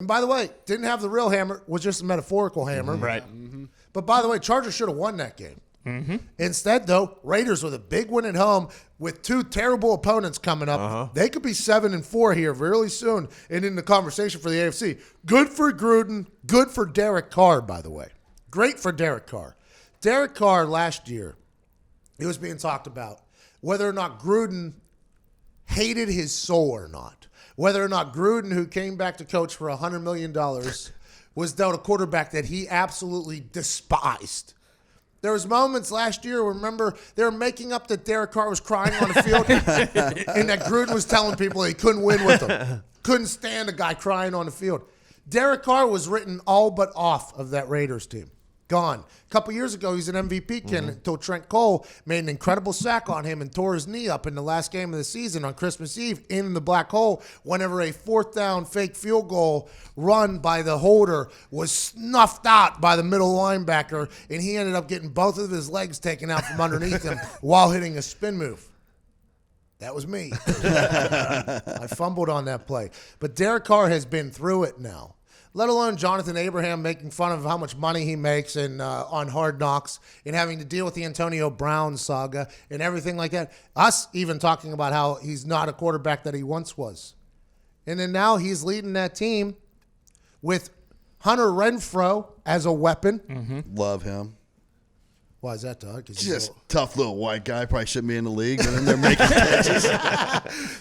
And by the way, didn't have the real hammer, was just a metaphorical hammer. Right. But by the way, Chargers should have won that game. Instead, though, Raiders with a big win at home with two terrible opponents coming up. They could be 7-4 here really soon and in the conversation for the AFC. Good for Gruden. Good for Derek Carr, by the way. Great for Derek Carr. Derek Carr last year, it was being talked about whether or not Gruden hated his soul or not. Whether or not Gruden, who came back to coach for $100 million, was dealt a quarterback that he absolutely despised. There was moments last year, remember, they were making up that Derek Carr was crying on the field and that Gruden was telling people he couldn't win with him. Couldn't stand a guy crying on the field. Derek Carr was written all but off of that Raiders team. Gone. A couple years ago, he's an MVP candidate until Trent Cole made an incredible sack on him and tore his knee up in the last game of the season on Christmas Eve in the black hole whenever a fourth down fake field goal run by the holder was snuffed out by the middle linebacker, and he ended up getting both of his legs taken out from underneath him while hitting a spin move. That was me. I fumbled on that play. But Derek Carr has been through it now. Let alone Jonathan Abraham making fun of how much money he makes on Hard Knocks and having to deal with the Antonio Brown saga and everything like that. Us even talking about how he's not a quarterback that he once was. And then now he's leading that team with Hunter Renfrow as a weapon. Love him. Why is that, Doug? Just tough little white guy. Probably shouldn't be in the league, and then they're making catches.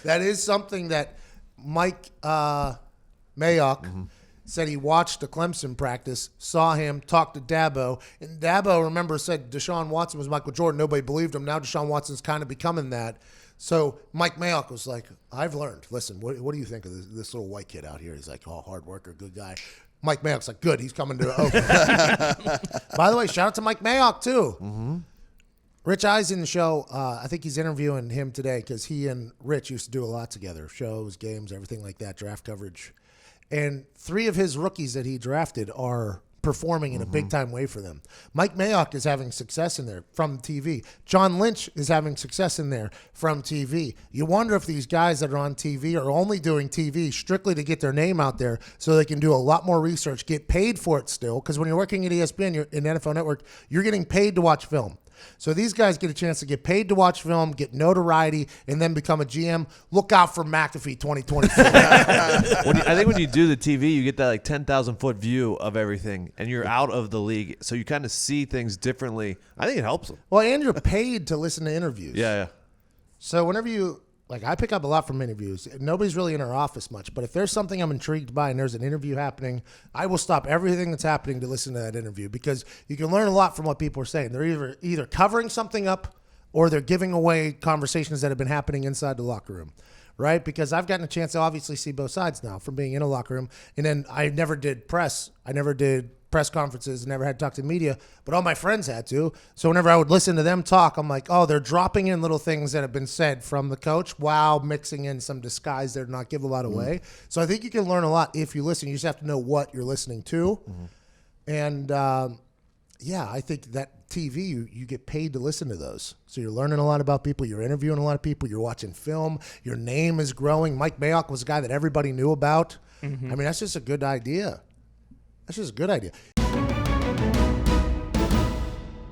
That is something that Mike Mayock said he watched the Clemson practice, saw him, talked to Dabo, and Dabo, remember, said Deshaun Watson was Michael Jordan. Nobody believed him. Now Deshaun Watson's kind of becoming that. So Mike Mayock was like, I've learned. Listen, what do you think of this little white kid out here? He's like, oh, hard worker, good guy. Mike Mayock's like, good, he's coming to Oakland. By the way, shout out to Mike Mayock, too. Rich Eisen show, I think he's interviewing him today because he and Rich used to do a lot together, shows, games, everything like that, draft coverage. And 3 of his rookies that he drafted are performing in a big-time way for them. Mike Mayock is having success in there from TV. John Lynch is having success in there from TV. You wonder if these guys that are on TV are only doing TV strictly to get their name out there so they can do a lot more research, get paid for it still, because when you're working at ESPN, you're in NFL Network, you're getting paid to watch film. So these guys get a chance to get paid to watch film, get notoriety, and then become a GM. Look out for McAfee 2024. I think when you do the TV, you get that like 10,000-foot view of everything, and you're out of the league. So you kind of see things differently. I think it helps them. Well, and you're paid to listen to interviews. Yeah. So whenever you, like, I pick up a lot from interviews. Nobody's really in our office much, but if there's something I'm intrigued by and there's an interview happening, I will stop everything that's happening to listen to that interview because you can learn a lot from what people are saying. They're either covering something up or they're giving away conversations that have been happening inside the locker room, right? Because I've gotten a chance to obviously see both sides now from being in a locker room. And then I never did press. I never did press conferences, never had to talk to media, but all my friends had to. So whenever I would listen to them talk, I'm like, oh, they're dropping in little things that have been said from the coach while mixing in some disguise there to not give a lot away. So I think you can learn a lot if you listen. You just have to know what you're listening to. And I think that TV, you get paid to listen to those. So you're learning a lot about people. You're interviewing a lot of people. You're watching film. Your name is growing. Mike Mayock was a guy that everybody knew about. I mean, that's just a good idea. That's just a good idea.